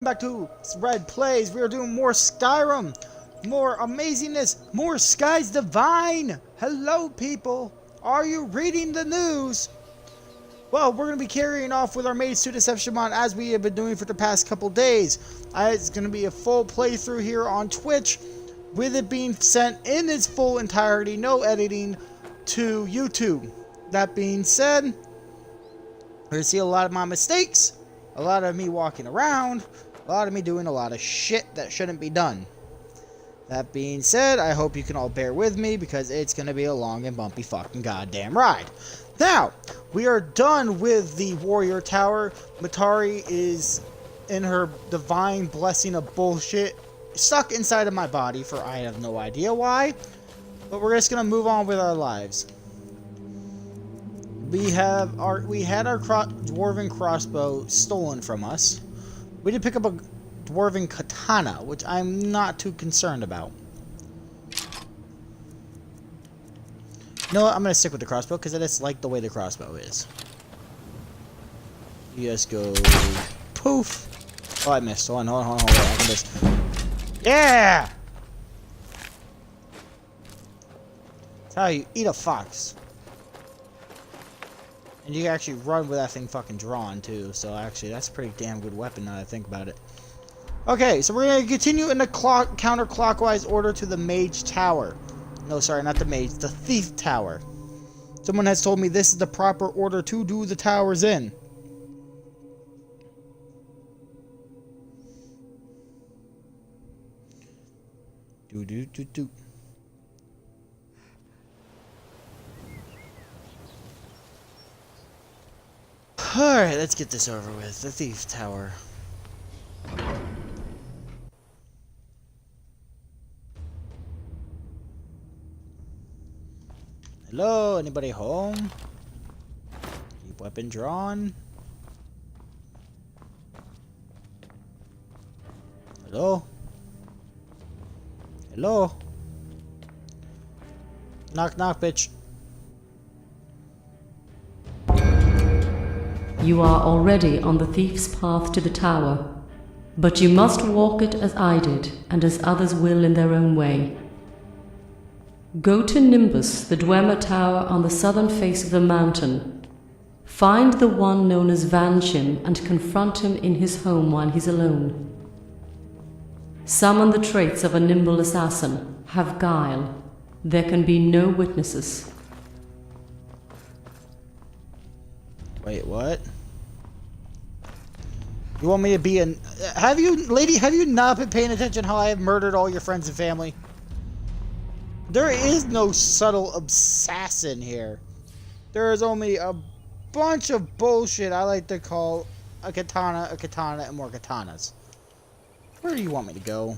back to Red Plays. We are doing more Skyrim, more amazingness, more Skies Divine. Hello, people. Are you reading the news? Well, we're going to be carrying off with our Mage 2 Deception mod as we have been doing for the past couple days. It's going to be a full playthrough here on Twitch, with it being sent in its full entirety, no editing, to YouTube. That being said, we're going to see a lot of my mistakes, a lot of me walking around, a lot of me doing a lot of shit that shouldn't be done. That being said, I hope you can all bear with me because it's going to be a long and bumpy fucking goddamn ride. Now, we are done with the Warrior Tower. Matari is in her divine blessing of bullshit, stuck inside of my body for I have no idea why. But we're just going to move on with our lives. We had our dwarven crossbow stolen from us. We did pick up a dwarven katana, which I'm not too concerned about. You know what? I'm going to stick with the crossbow because I just like the way the crossbow is. You just go poof. Oh, I missed. Hold on. I can just... Yeah! That's how you eat a fox. And you can actually run with that thing fucking drawn, too. So, actually, that's a pretty damn good weapon now that I think about it. Okay, so we're going to continue in the counterclockwise order to the Mage Tower. No, sorry, not the Mage. The Thief Tower. Someone has told me this is the proper order to do the towers in. Do. Alright, let's get this over with. The Thief Tower. Hello? Anybody home? Keep weapon drawn. Hello? Hello? Knock, knock, bitch. You are already on the thief's path to the tower, but you must walk it as I did, and as others will in their own way. Go to Nimbus, the Dwemer Tower on the southern face of the mountain. Find the one known as Vanshim and confront him in his home while he's alone. Summon the traits of a nimble assassin. Have guile. There can be no witnesses. Wait, what? You want me to be an... Have you not been paying attention how I have murdered all your friends and family? There is no subtle assassin here. There is only a bunch of bullshit I like to call a katana, and more katanas. Where do you want me to go?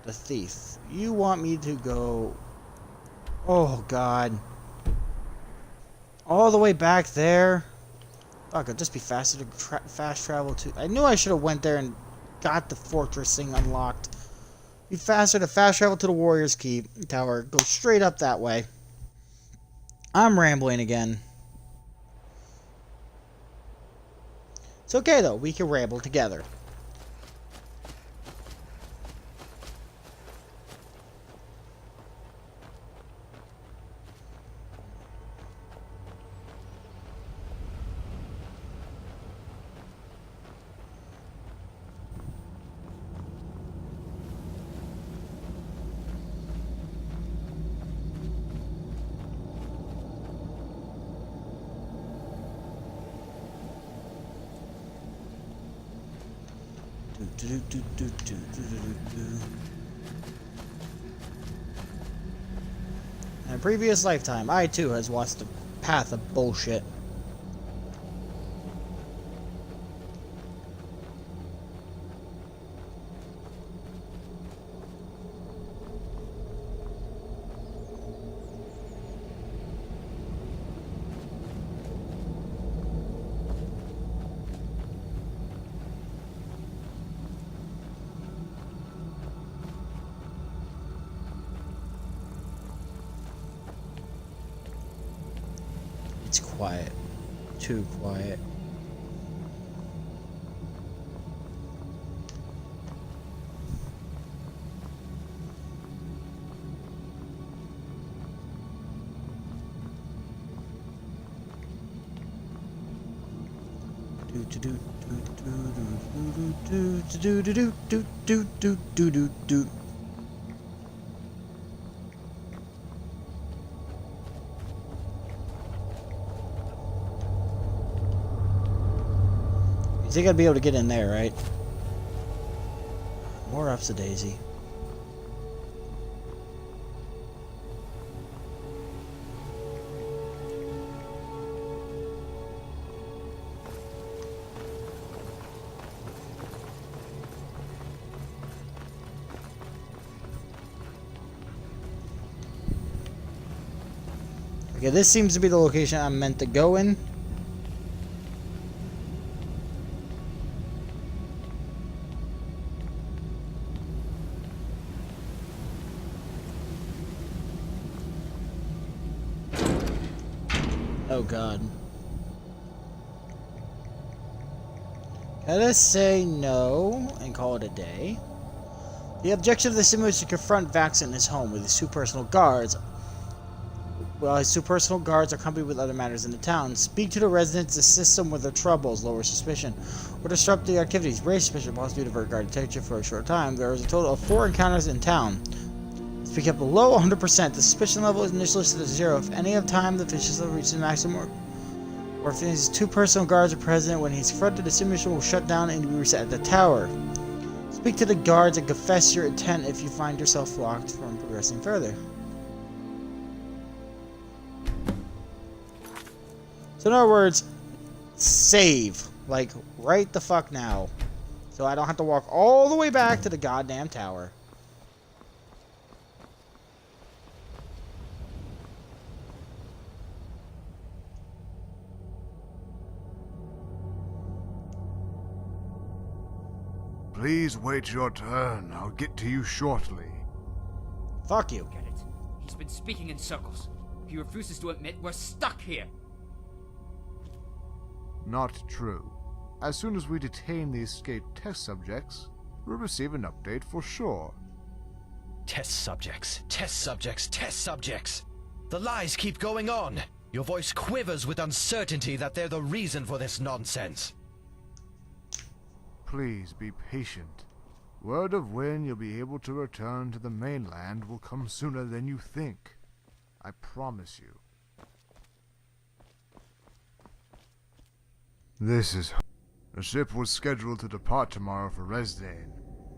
The thief. You want me to go... Oh, God. All the way back there? Fuck, it'd just be faster to fast travel to... I knew I should have went there and got the fortress thing unlocked. Be faster to fast travel to the Warrior's Keep Tower. Go straight up that way. I'm rambling again. It's okay, though. We can ramble together. In a previous lifetime, I too has walked the path of bullshit. It's quiet. Too quiet. You think I'd be able to get in there, right? More ups a daisy. Okay, this seems to be the location I'm meant to go in. Oh god. Let us say no and call it a day. The objective of the simulation is to confront Vax in his home with his two personal guards. While his two personal guards are accompanied with other matters in the town, speak to the residents, assist them with their troubles, lower suspicion, or disrupt the activities, raise suspicion, possibly divert guard attention for a short time. There is a total of 4 encounters in town. Speak up below 100%. The suspicion level is initially set to 0. If any of time the suspicion level reaches maximum, or if his two personal guards are present when he's confronted, the simulation will shut down and be reset at the tower. Speak to the guards and confess your intent if you find yourself blocked from progressing further. So in other words, save. Like, right the fuck now. So I don't have to walk all the way back to the goddamn tower. Please wait your turn. I'll get to you shortly. Fuck you. Get it? He's been speaking in circles. He refuses to admit we're stuck here. Not true. As soon as we detain the escaped test subjects, we'll receive an update for sure. Test subjects, test subjects, test subjects. The lies keep going on. Your voice quivers with uncertainty that they're the reason for this nonsense. Please be patient. Word of when you'll be able to return to the mainland will come sooner than you think. I promise you. This is... The ship was scheduled to depart tomorrow for Resdane,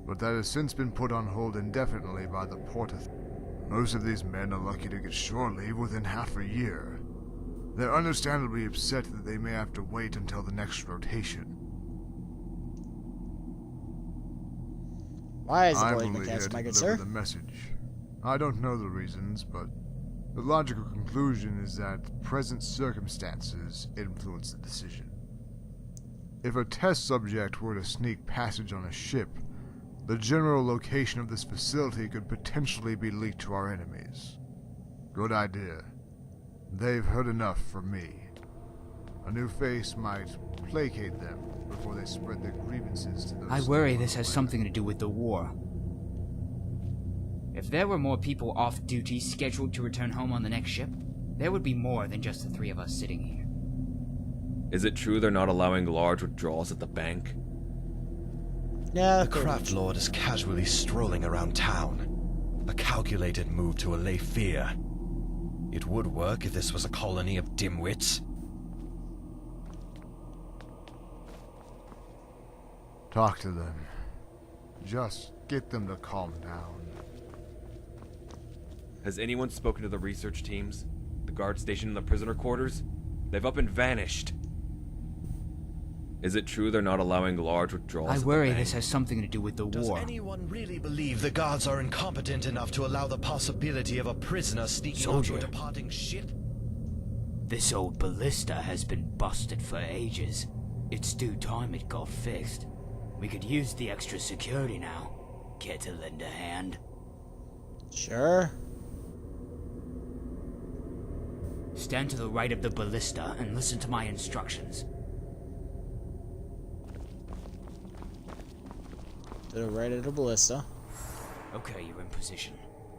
but that has since been put on hold indefinitely by the Port Authority. Most of these men are lucky to get shore leave within half a year. They're understandably upset that they may have to wait until the next rotation. Why is the I'm voice only here mechanics, to my good deliver sir? the message. I don't know the reasons, but the logical conclusion is that present circumstances influence the decision. If a test subject were to sneak passage on a ship, the general location of this facility could potentially be leaked to our enemies. Good idea. They've heard enough from me. A new face might placate them before they spread their grievances to those... I worry this has something to do with the war. If there were more people off duty scheduled to return home on the next ship, there would be more than just the 3 of us sitting here. Is it true they're not allowing large withdrawals at the bank? Yeah, The Craft Lord is casually strolling around town. A calculated move to allay fear. It would work if this was a colony of dimwits. Talk to them. Just get them to calm down. Has anyone spoken to the research teams? The guard stationed in the prisoner quarters? They've up and vanished. Is it true they're not allowing large withdrawals I at the worry bank? this has something to do with the Does war. anyone really believe the guards are incompetent enough to allow the possibility of a prisoner sneaking onto a Soldier. departing ship? This old ballista has been busted for ages. It's due time it got fixed. We could use the extra security now. Care to lend a hand? Sure. Stand to the right of the ballista and listen to my instructions. To the right of the ballista. Okay, you're in position.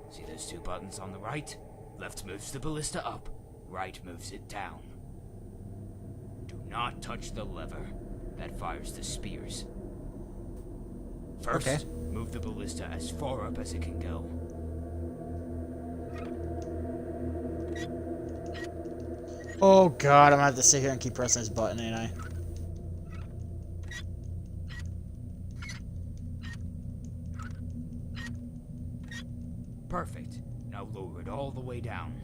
See those 2 buttons on the right? Left moves the ballista up, right moves it down. Do not touch the lever. that fires the spears. First, Okay. move the ballista as far up as it can go. Oh god, I'm gonna have to sit here and keep pressing this button, ain't I? Perfect. Now lower it all the way down.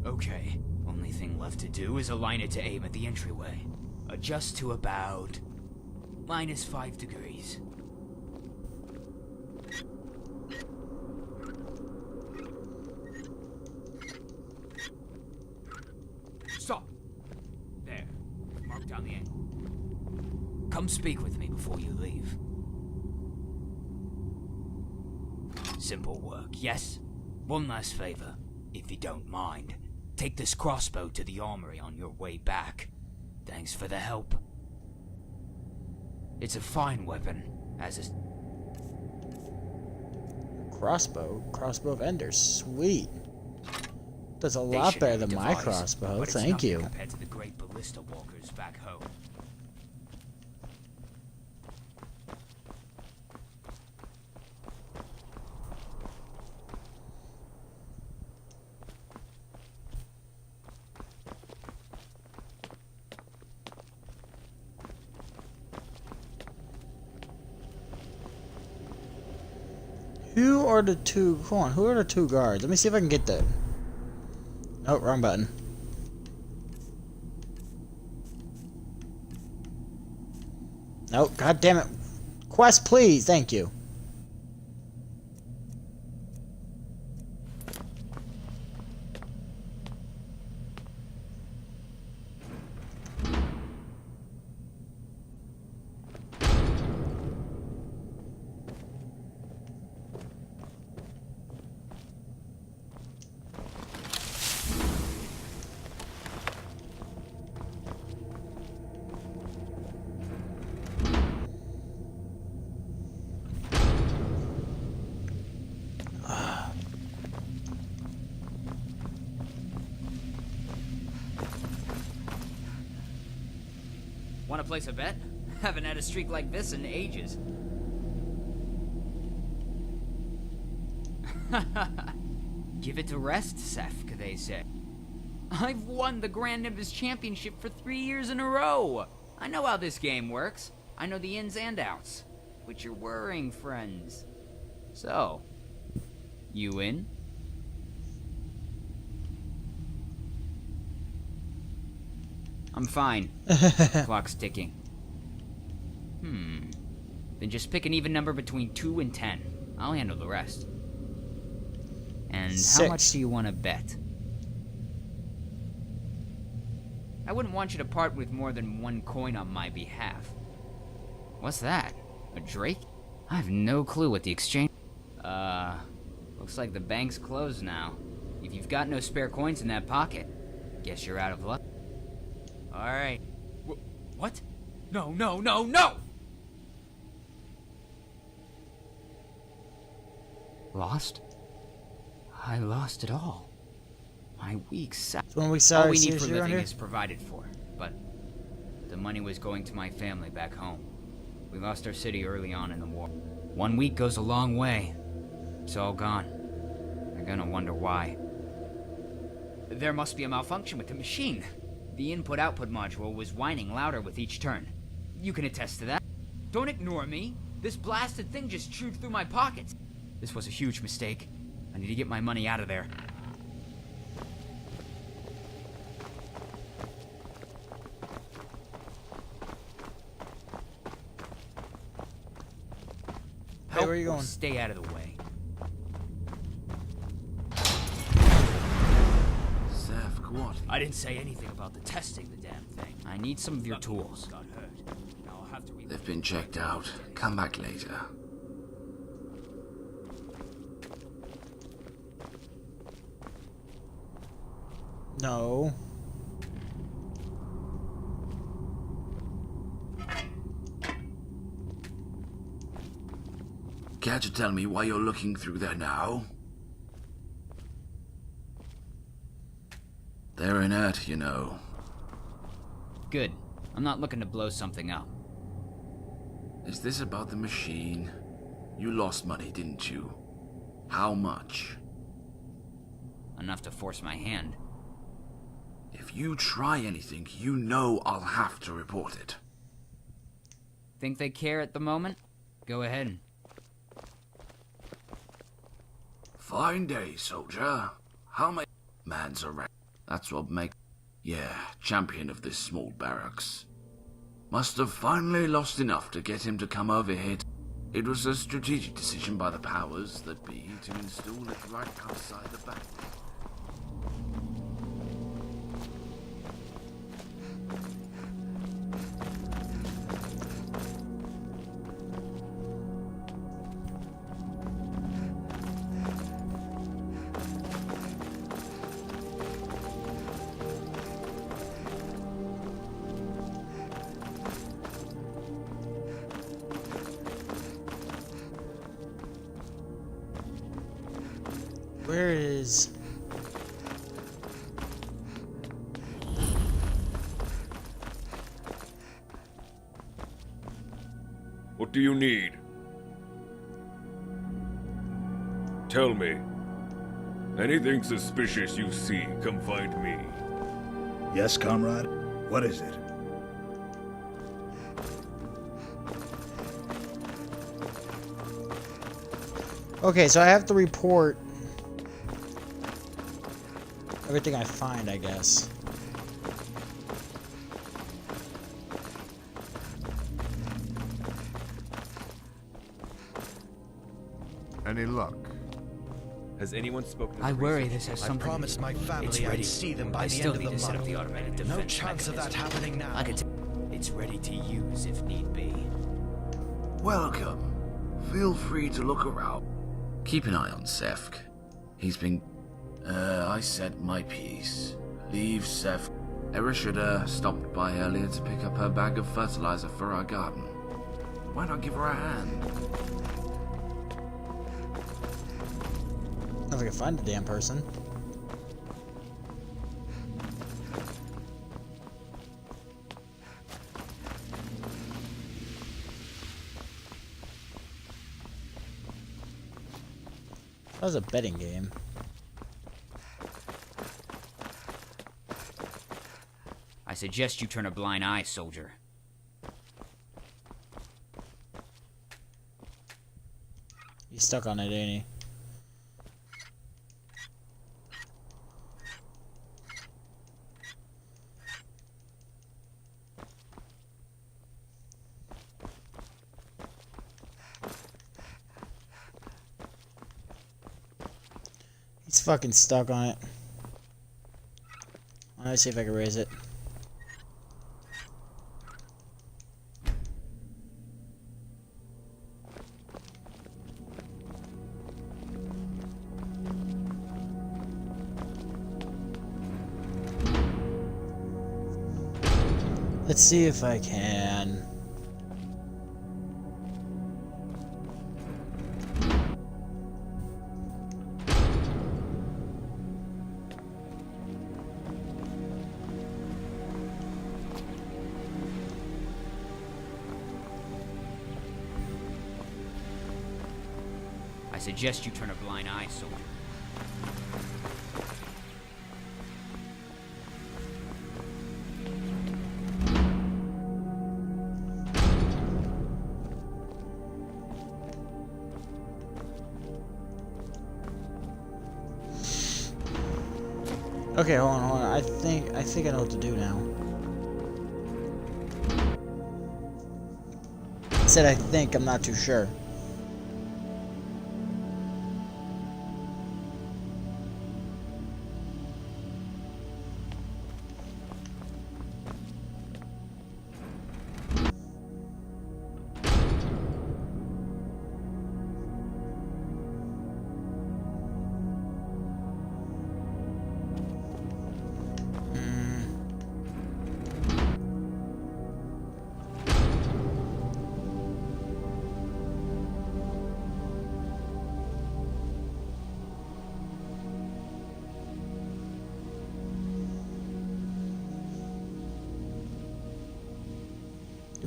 Okay, only thing left to do is align it to aim at the entryway. Adjust to about -5 degrees. Stop! There. Mark down the angle. Come speak with me before you leave. Simple work, yes? One last favor, if you don't mind. Take this crossbow to the armory on your way back. Thanks for the help. It's a fine weapon, as is... Crossbow? Crossbow of Enders. Sweet. That's a lot better than my crossbow. but it's Thank nothing you. compared to the great ballista walkers back home. Who are the two... Hold on, who are the two guards? Let me see if I can get that. Oh, wrong button. Nope, god damn it. Quest, please, thank you. Want to place a bet? Haven't had a streak like this in ages. Give it to rest, Seth, they say. I've won the Grand Nimbus Championship for 3 years in a row. I know how this game works. I know the ins and outs. But you're worrying, friends. So, you in? I'm fine. Clock's ticking. Then just pick an even number between 2 and 10. I'll handle the rest. And how much 6. do you want to bet? I wouldn't want you to part with more than 1 coin on my behalf. What's that? A drake? I have no clue what the exchange... Looks like the bank's closed now. If you've got no spare coins in that pocket, guess you're out of luck. Alright. What? No, no, no, no! Lost? I lost it all. My weak side. When we saw All we need for seriously around living here? is provided for, but the money was going to my family back home. We lost our city early on in the war. 1 week goes a long way. It's all gone. They're gonna wonder why. There must be a malfunction with the machine. The input-output module was whining louder with each turn. You can attest to that. Don't ignore me. This blasted thing just chewed through my pockets. This was a huge mistake. I need to get my money out of there. Hey, where are you Or going? Stay out of the way. Zef, what? I didn't say anything about the testing the damn thing. I need some of your tools. Got hurt. Now I'll have to They've been checked out. Come back later. No. care to tell me why you're looking through there now? They're inert, you know. Good. I'm not looking to blow something up. Is this about the machine? You lost money, didn't you? How much? Enough to force my hand. If you try anything, you know I'll have to report it. Think they care at the moment? Go ahead. Fine day, soldier. How many man's around? That's what make... Yeah, champion of this small barracks. Must have finally lost enough to get him to come over here. It was a strategic decision by the powers that be to install it right outside the back. Where is... What do you need? Tell me. Anything suspicious you see, come find me. Yes, comrade? What is it? Okay, so I have to report everything I find, I guess. Any luck? Has anyone spoken to I the worry research this has I something. promised my It's family ready. I'd see them by I the still end need of to the set up month. the automated No defense chance of that mechanism. happening now. I could it's ready to use if need be. Welcome. Feel free to look around. Keep an eye on Sefk. He's been... I said my piece. Leave Sefk. Erishida stopped by earlier to pick up her bag of fertilizer for our garden. Why not give her a hand? If I can find the damn person. That was a betting game. I suggest you turn a blind eye, soldier. He's stuck on it, ain't he? He's fucking stuck on it. Let's see if I can raise it. Let's see if I can. I suggest you turn a blind eye, soldier. Okay, hold on. I think I know what to do now. I said I think, I'm not too sure.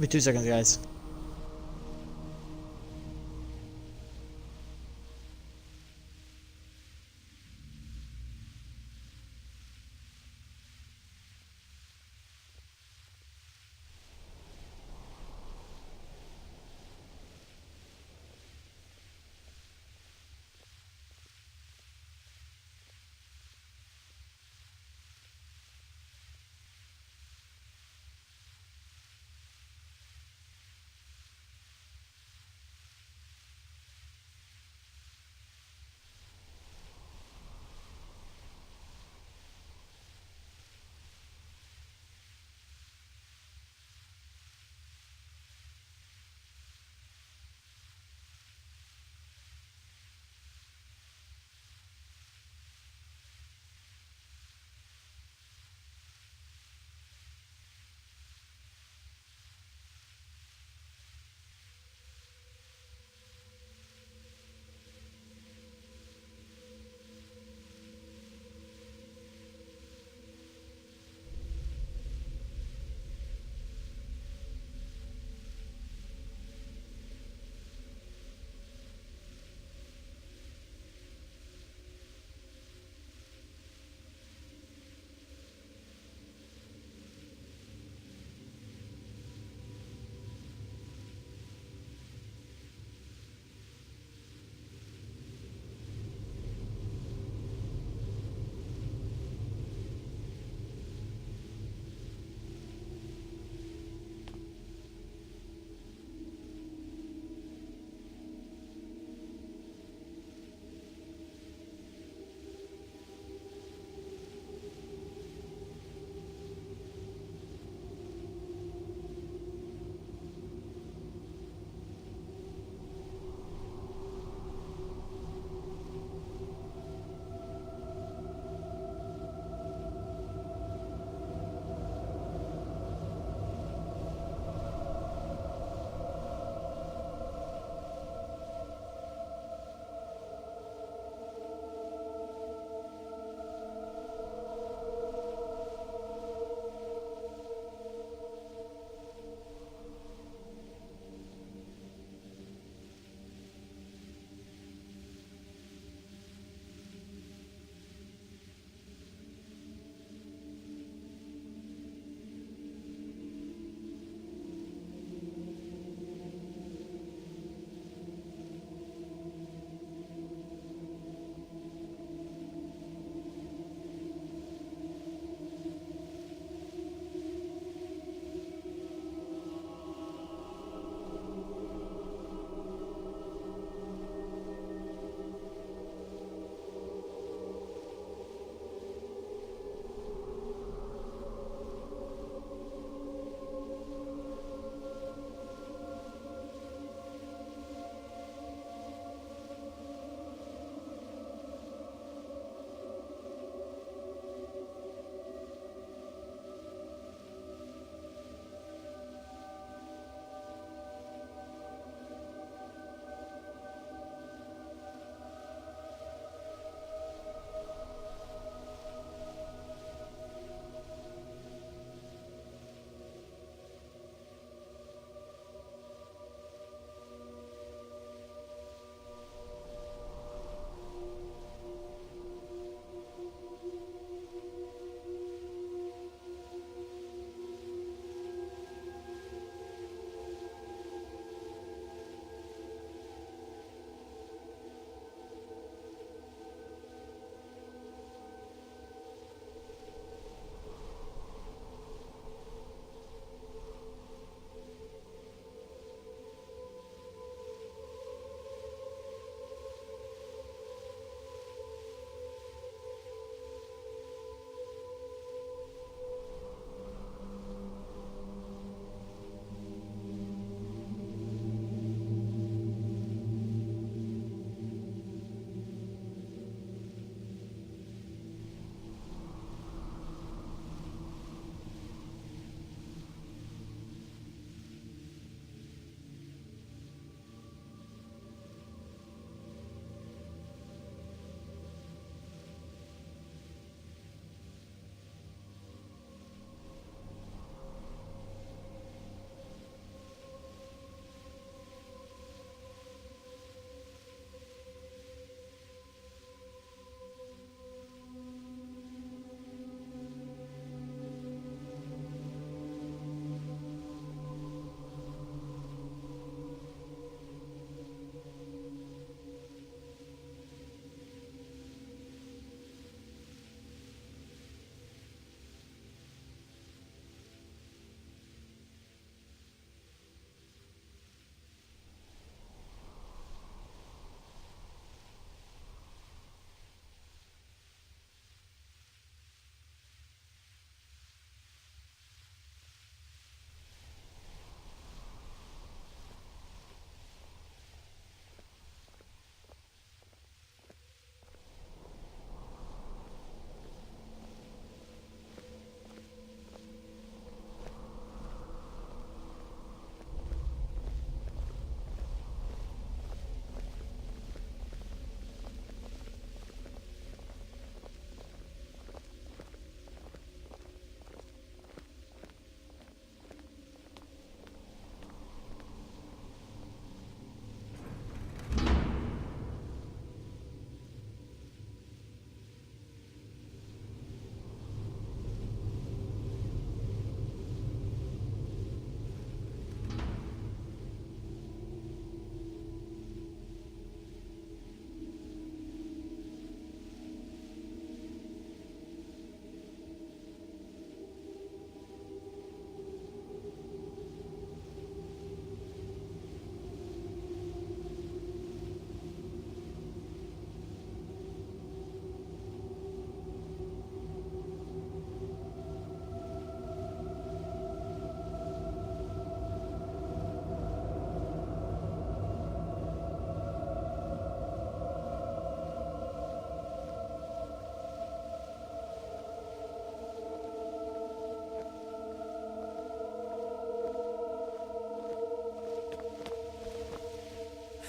Give me 2 seconds, guys.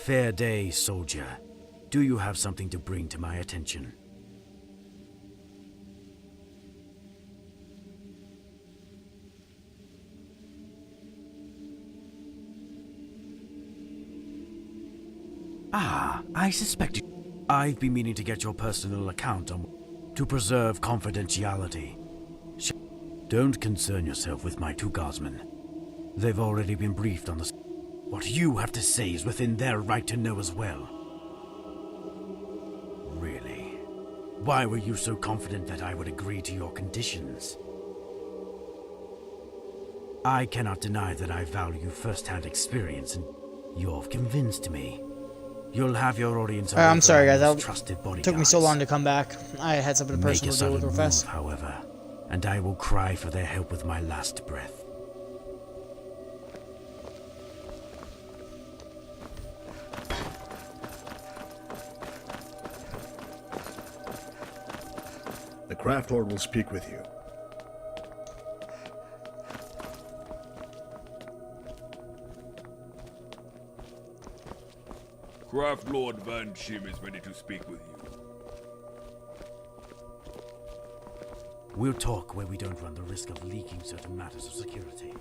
Fair day, soldier. Do you have something to bring to my attention? Ah, I suspected. I've been meaning to get your personal account on to preserve confidentiality. Don't concern yourself with my two guardsmen. They've already been briefed on this. What you have to say is within their right to know as well. Really? Why were you so confident that I would agree to your conditions? I cannot deny that I value first-hand experience, and you've convinced me. You'll have your audience. I'm sorry, guys. That trusted bodyguards. took me so long to come back. I had something personal to deal with real fast. However, and I will cry for their help with my last breath. The Craft Lord will speak with you. Craft Lord Van Shim is ready to speak with you. We'll talk where we don't run the risk of leaking certain matters of security.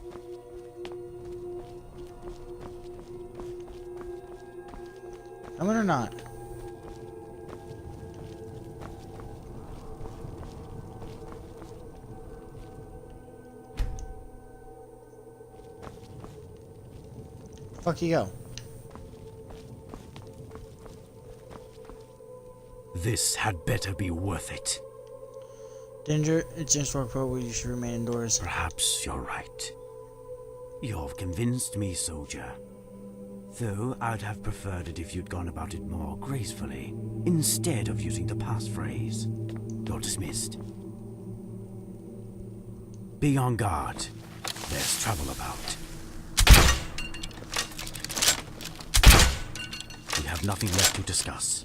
I'm or not. Fuck you go. This had better be worth it. Danger, it's in store probably you should remain indoors. Perhaps you're right. You've convinced me, soldier. Though I'd have preferred it if you'd gone about it more gracefully, instead of using the passphrase. You're dismissed. Be on guard. There's trouble about. We have nothing left to discuss.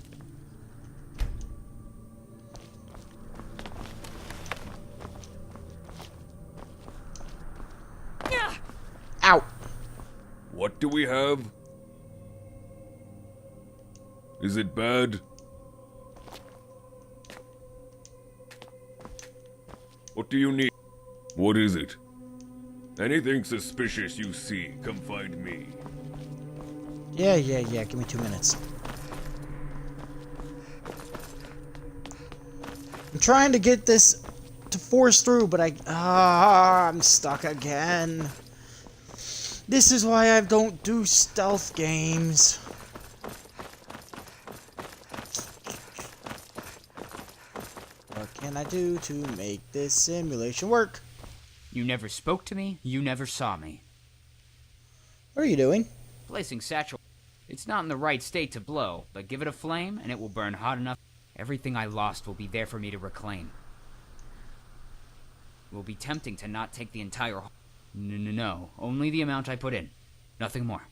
Ow! What do we have? Is it bad? What do you need? What is it? Anything suspicious you see, come find me. Yeah. Give me 2 minutes. I'm trying to get this to force through, but I'm stuck again. This is why I don't do stealth games. What can I do to make this simulation work? You never spoke to me, you never saw me. What are you doing? Placing satchel. It's not in the right state to blow, but give it a flame and it will burn hot enough. Everything I lost will be there for me to reclaim. It will be tempting to not take the entire... No, only the amount I put in. Nothing more.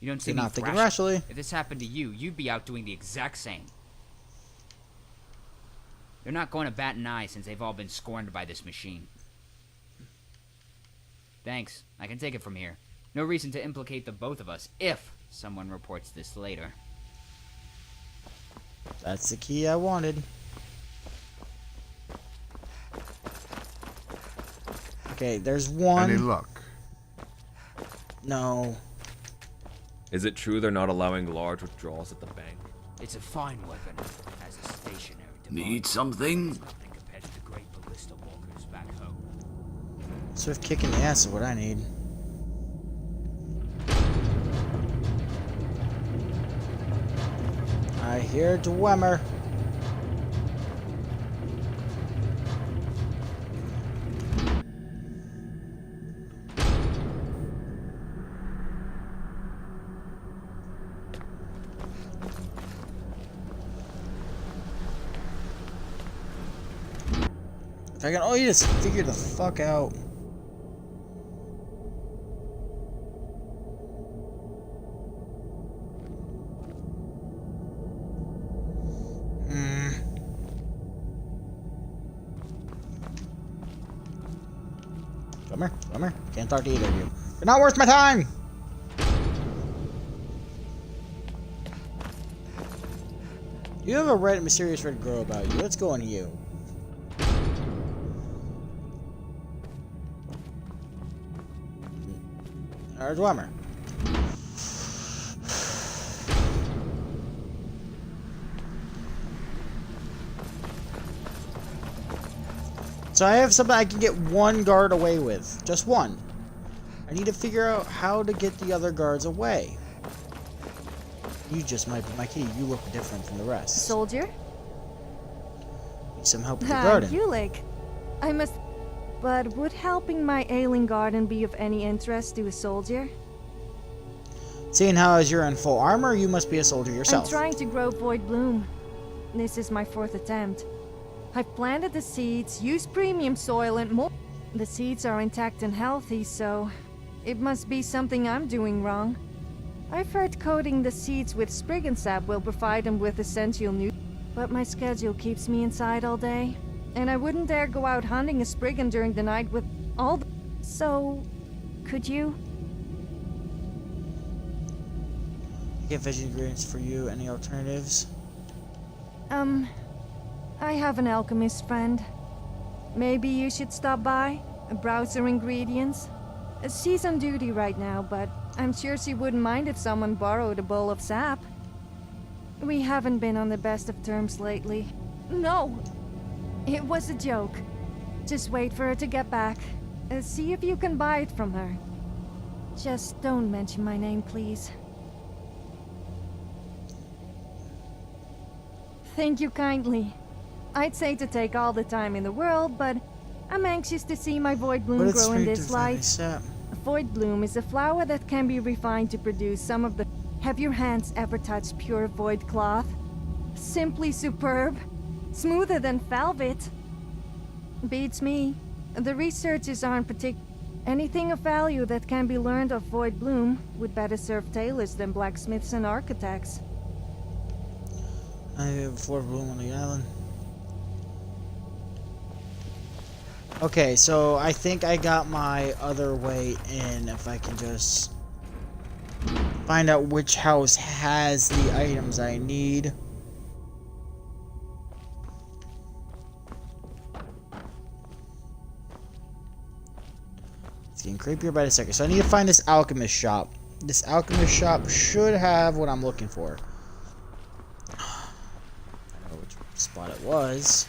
You don't see You're me not thinking thrashing. rationally. If this happened to you, you'd be out doing the exact same. They're not going to bat an eye since they've all been scorned by this machine. Thanks. I can take it from here. No reason to implicate the both of us if someone reports this later. That's the key I wanted. Okay, there's one. Any luck? No. Is it true they're not allowing large withdrawals at the bank? It's a fine weapon. Has a stationary device. Need something? Nothing compared to the great ballista walkers back home. Swift kick in the ass is what I need. I hear Dwemer. If I can only just figure the fuck out. Come here. Can't talk to either of you. You're not worth my time! You have a red, mysterious red glow about you. Let's go on you. Our Dwemer. So I have something I can get one guard away with. Just one. I need to figure out how to get the other guards away. You just might be my key. You look different from the rest. Soldier? Need some help with the garden. Ulick. I must... But would helping my ailing garden be of any interest to a soldier? Seeing how as you're in full armor, you must be a soldier yourself. I'm trying to grow Void Bloom. This is my 4th attempt. I've planted the seeds, used premium soil and more. The seeds are intact and healthy, so it must be something I'm doing wrong. I've heard coating the seeds with Spriggan sap will provide them with essential nutrients, but my schedule keeps me inside all day, and I wouldn't dare go out hunting a Spriggan during the night with all the... So, could you? Get veggie ingredients for you. Any alternatives? I have an alchemist friend. Maybe you should stop by, browse her ingredients. She's on duty right now, but I'm sure she wouldn't mind if someone borrowed a bowl of sap. We haven't been on the best of terms lately. No! It was a joke. Just wait for her to get back. See if you can buy it from her. Just don't mention my name, please. Thank you kindly. I'd say to take all the time in the world, but I'm anxious to see my Void Bloom grow in this light. Void Bloom is a flower that can be refined to produce some of the... Have your hands ever touched pure void cloth? Simply superb. Smoother than velvet. Beats me. The researchers aren't particular. Anything of value that can be learned of Void Bloom would better serve tailors than blacksmiths and architects. I have Void Bloom on the island. Okay, so I think I got my other way in. If I can just find out which house has the items I need. It's getting creepier by the second. So I need to find this alchemist shop. This alchemist shop should have what I'm looking for. I don't know which spot it was.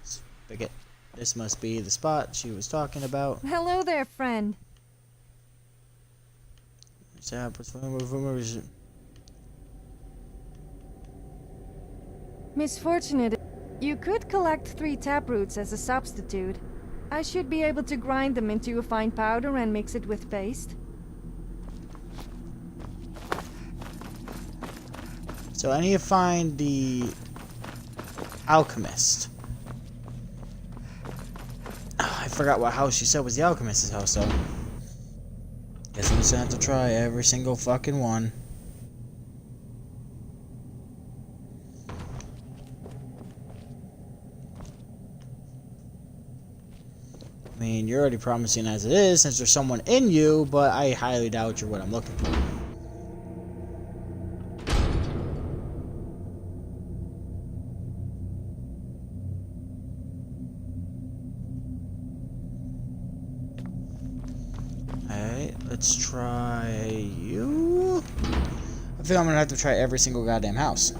Spigot. This must be the spot she was talking about. Hello there, friend. Misfortunate. You could collect 3 taproots as a substitute. I should be able to grind them into a fine powder and mix it with paste. So I need to find the alchemist. Oh, I forgot what house she said was the alchemist's house, so guess I'm just gonna have to try every single fucking one. I mean, you're already promising as it is, since there's someone in you, but I highly doubt you're what I'm looking for. Alright, let's try you. I think I'm gonna have to try every single goddamn house.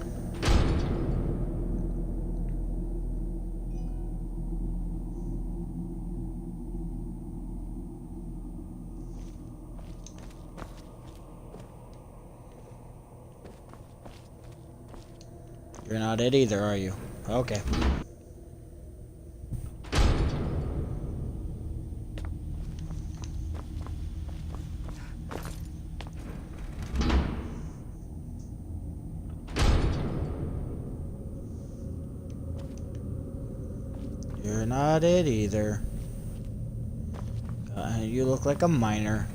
You're not it either, are you? Okay. You're not it either. You look like a miner.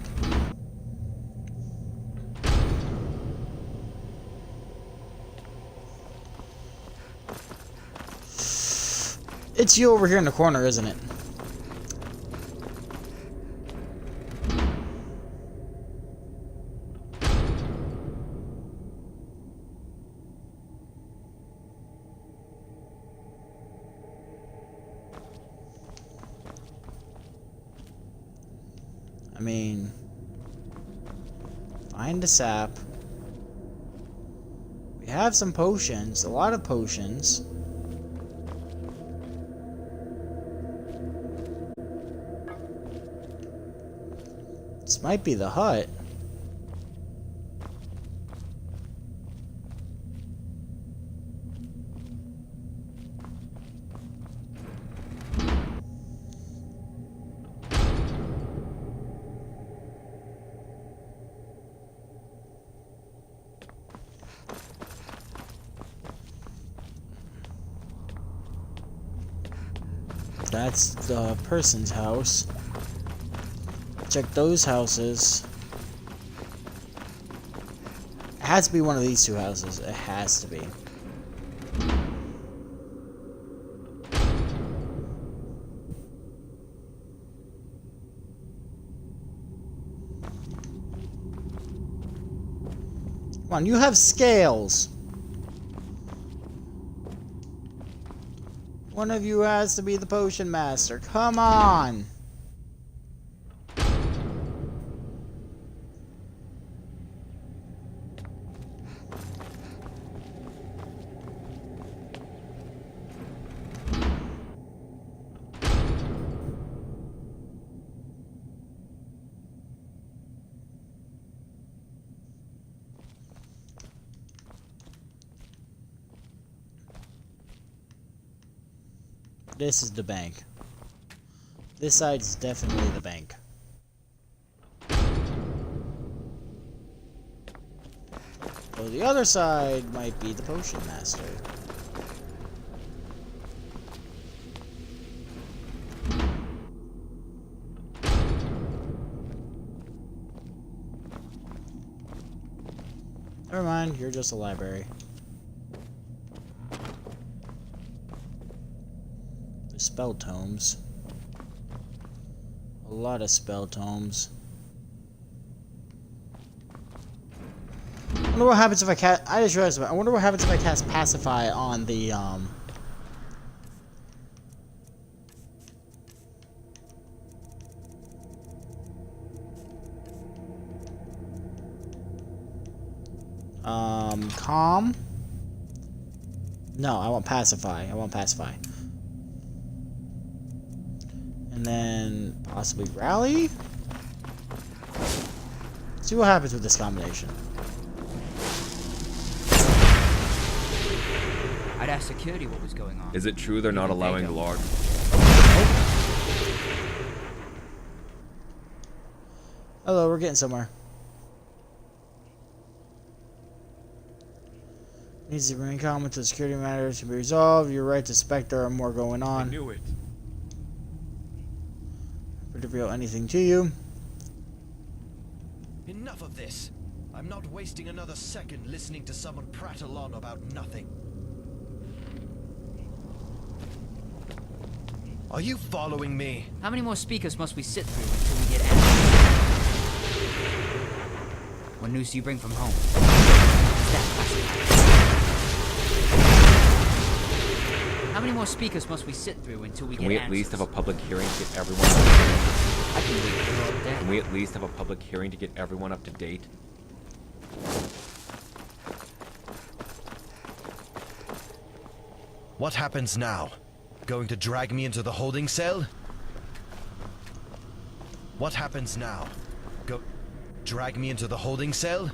It's you over here in the corner, isn't it? mean, find the sap. We have some potions, a lot of potions. This might be the hut. That's the person's house. Check those houses. It has to be one of these two houses. It has to be. Come on, you have scales. One of you has to be the potion master. Come on! This is the bank. This side is definitely the bank. So the other side might be the potion master. Never mind, you're just a library. Spell tomes. A lot of spell tomes. I wonder what happens if I cast. I just realized. I wonder what happens if I cast Pacify on the Calm. No, I want Pacify. I want Pacify. And then possibly Rally? See what happens with this combination. I'd ask security what was going on. Is it true they're not allowing large? Hello, we're getting somewhere. Needs to remain calm until security matters can be resolved. You're right to suspect there are more going on. I knew it. To reveal anything to you. Enough of this. I'm not wasting another second listening to someone prattle on about nothing. Are you following me? How many more speakers must we sit through until we get answers? What news do you bring from home? How many more speakers must we sit through until we get answers? Can we at least have a public hearing to get everyone up to date? I can wait for all day. Can we at least have a public hearing to get everyone up to date? What happens now? Going to drag me into the holding cell? What happens now? Drag me into the holding cell?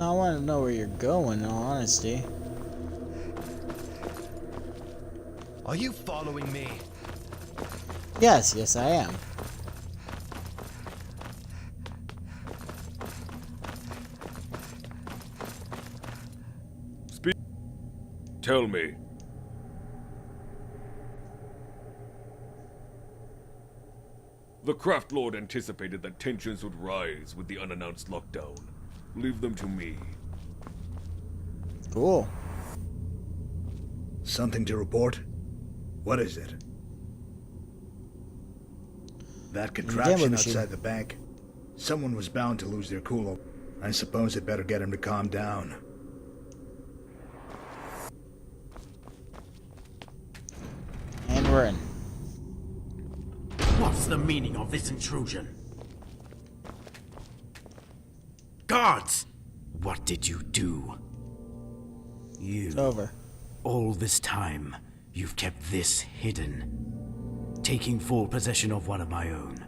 I want to know where you're going, in all honesty. Are you following me? Yes, yes I am. Speak. Tell me. The Craft Lord anticipated that tensions would rise with the unannounced lockdown. Leave them to me. Cool. Something to report? What is it? That contraption outside the bank. Someone was bound to lose their cool. I suppose it better get him to calm down. And we're in. What's the meaning of this intrusion? Guards! What did you do? It's over. All this time, you've kept this hidden. Taking full possession of one of my own.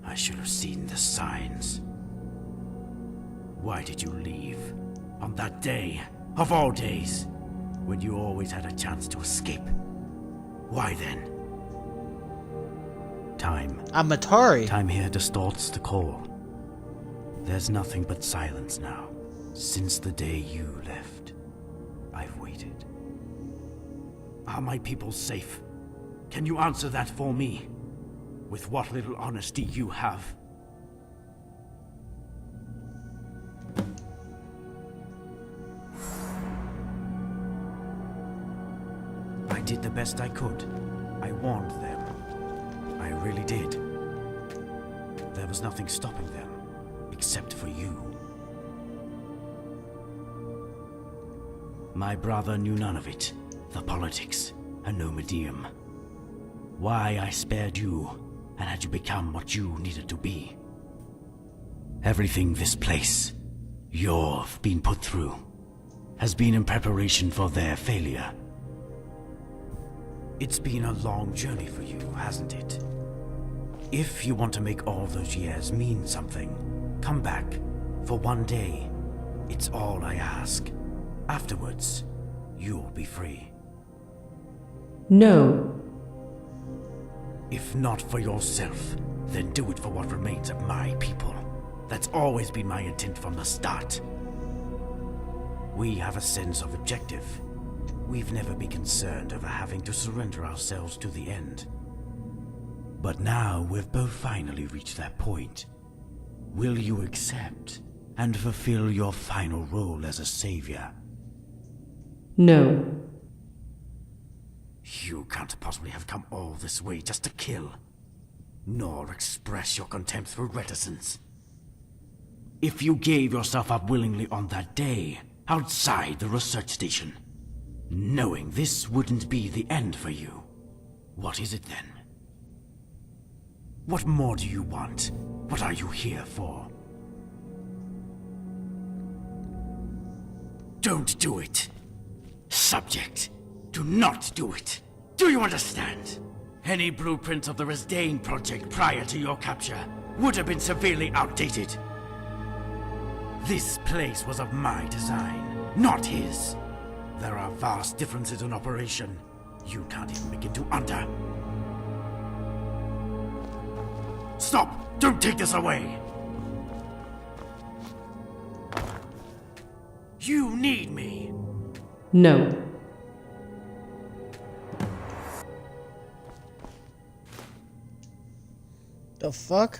I should have seen the signs. Why did you leave? On that day, of all days, when you always had a chance to escape. Why then? Time. I'm Atari. Time here distorts the call. There's nothing but silence now. Since the day you left, I've waited. Are my people safe? Can you answer that for me? With what little honesty you have. I did the best I could. I warned them. I really did. There was nothing stopping them, except for you. My brother knew none of it. The politics, a Nomadium. Why I spared you, and had you become what you needed to be. Everything this place, you've been put through, has been in preparation for their failure. It's been a long journey for you, hasn't it? If you want to make all those years mean something, come back for one day. It's all I ask. Afterwards, you'll be free. No. If not for yourself, then do it for what remains of my people. That's always been my intent from the start. We have a sense of objective. We've never been concerned over having to surrender ourselves to the end. But now we've both finally reached that point. Will you accept and fulfill your final role as a savior? No. You can't possibly have come all this way just to kill, nor express your contempt through reticence. If you gave yourself up willingly on that day, outside the research station, knowing this wouldn't be the end for you, what is it then? What more do you want? What are you here for? Don't do it. Subject, do not do it. Do you understand? Any blueprints of the Resdane project prior to your capture would have been severely outdated. This place was of my design, not his. There are vast differences in operation you can't even begin to under. Stop! Don't take this away! You need me! No. The fuck?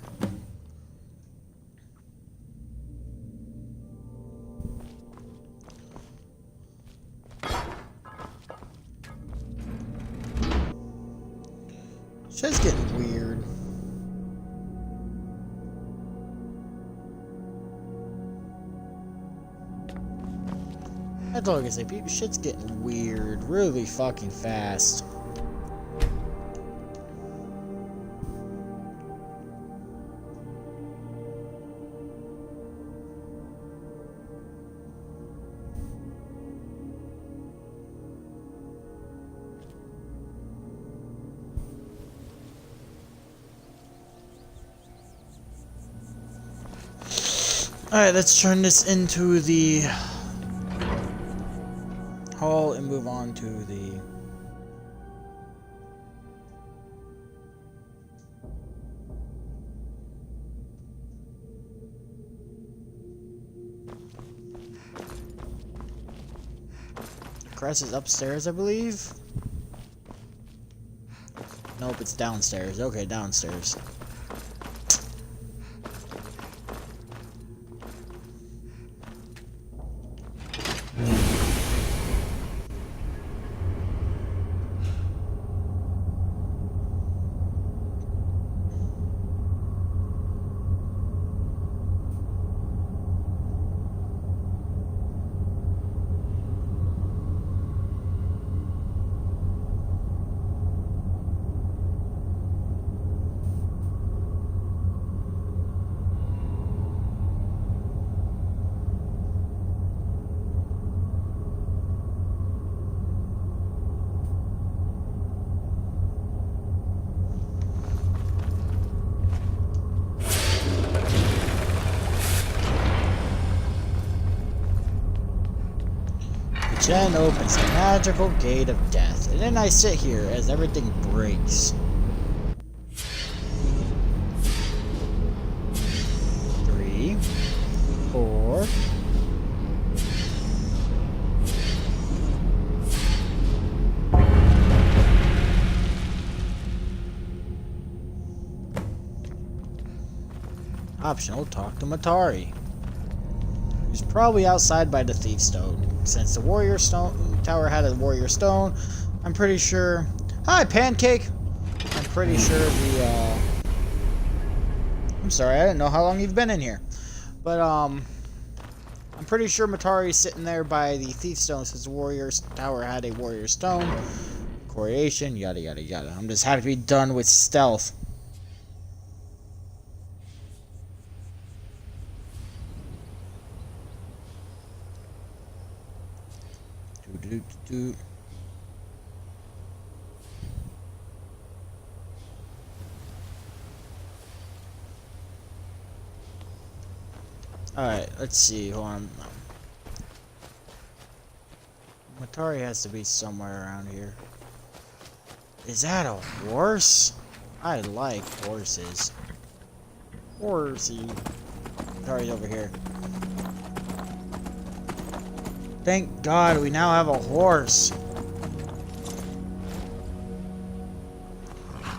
Shit's getting weird. That's all I can say. People, shit's getting weird really fucking fast. Alright, let's turn this into the hall and move on to the crest is upstairs, I believe. Nope, it's downstairs. Okay, downstairs. Jen opens the magical gate of death, and then I sit here as everything breaks. 3, 4. Optional, talk to Matari. He's probably outside by the Thief Stone. Since the Warrior Stone Tower had a Warrior Stone, I'm pretty sure... Hi, Pancake! I'm pretty sure the, I'm sorry, I didn't know how long you've been in here. But, I'm pretty sure Matari's sitting there by the Thief Stone since the Warrior Tower had a Warrior Stone. Coronation, yada yada yada. I'm just happy to be done with stealth. Alright, let's see. Hold on. Matari has to be somewhere around here. Is that a horse? I like horses. Horsey. Matari's over here. Thank God we now have a horse. You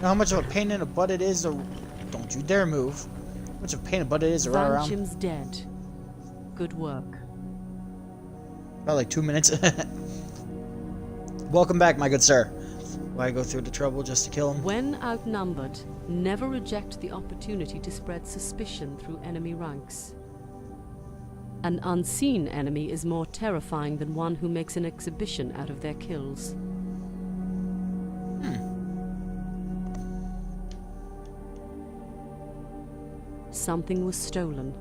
know how much of a pain in the butt it is to... Don't you dare move. How much of a pain in the butt it is to run around. Vanchim's dead. Good work. About like 2 minutes. Welcome back, my good sir. Why go through the trouble just to kill him? When outnumbered, never reject the opportunity to spread suspicion through enemy ranks. An unseen enemy is more terrifying than one who makes an exhibition out of their kills. Something was stolen.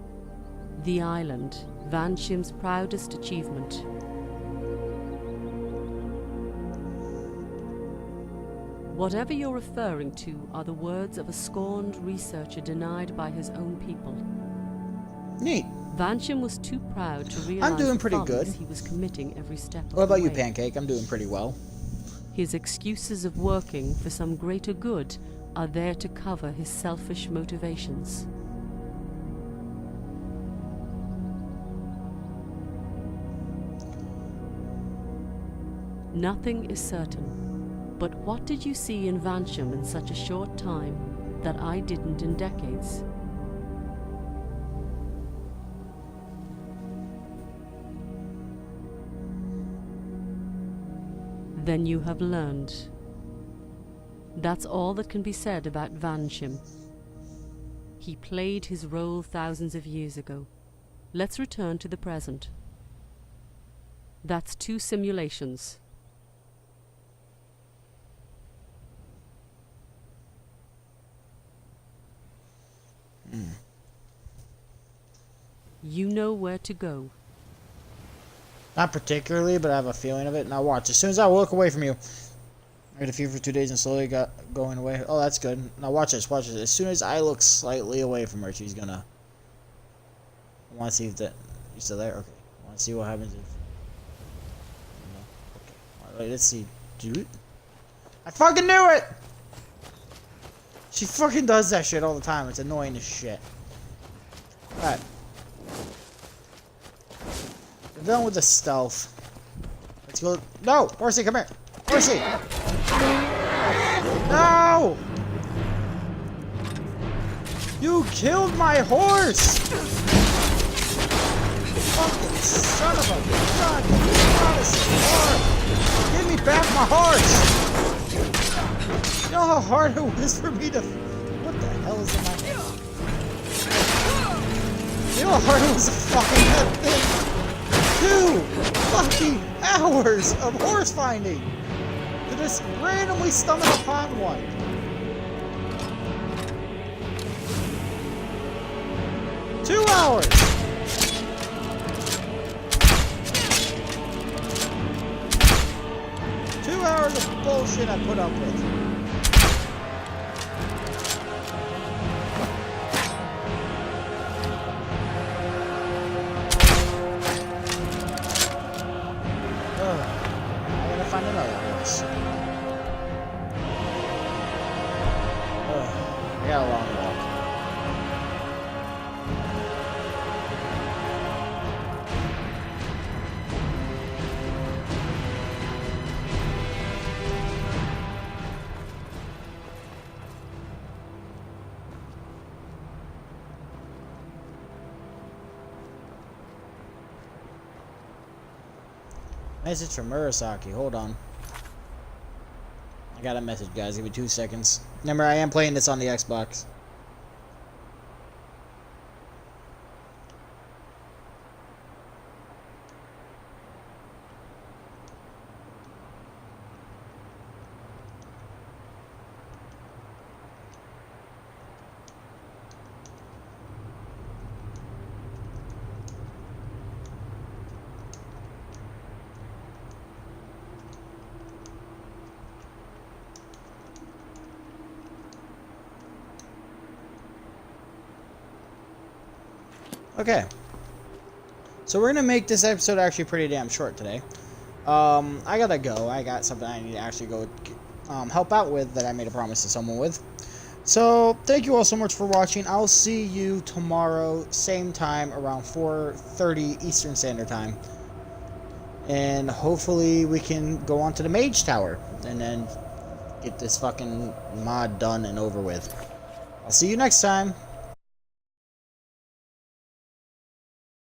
The island, Vanchim's proudest achievement. Whatever you're referring to are the words of a scorned researcher denied by his own people. Neat. Vanchim was too proud to realize I'm doing pretty good. He was committing every step of What about the you, way. Pancake? I'm doing pretty well. His excuses of working for some greater good are there to cover his selfish motivations. Nothing is certain, but what did you see in Vanchim in such a short time that I didn't in decades? Then you have learned. That's all that can be said about Vanchim. He played his role thousands of years ago. Let's return to the present. That's 2 simulations. You know where to go. Not particularly, but I have a feeling of it. Now watch. As soon as I walk away from you, I had a fever for 2 days and slowly got going away. Oh, that's good. Now watch this. Watch this. As soon as I look slightly away from her, she's gonna... I want to see if that... You still there? Okay. I want to see what happens if... No. Okay. Alright, let's see. Dude. I fucking knew it! She fucking does that shit all the time. It's annoying as shit. Alright. We're done with the stealth. Let's go. No! Horsey, come here! Horsey! No! You killed my horse! Fucking son of a gun! Give me back my horse! You know how hard it was for me to... What the hell is in my head? You know how hard it was to fucking that thing? 2 fucking hours of horse finding to just randomly stumble upon one. Two hours. 2 hours of bullshit I put up with. Ugh. Message from Murasaki. Hold on. I got a message, guys. Give me 2 seconds. Remember, I am playing this on the Xbox. Okay. So we're gonna make this episode actually pretty damn short today. I gotta go. I got something I need to actually go help out with that I made a promise to someone with. So thank you all so much for watching. I'll see you tomorrow, same time, around 4:30 Eastern Standard Time. And hopefully we can go on to the Mage Tower and then get this fucking mod done and over with. I'll see you next time.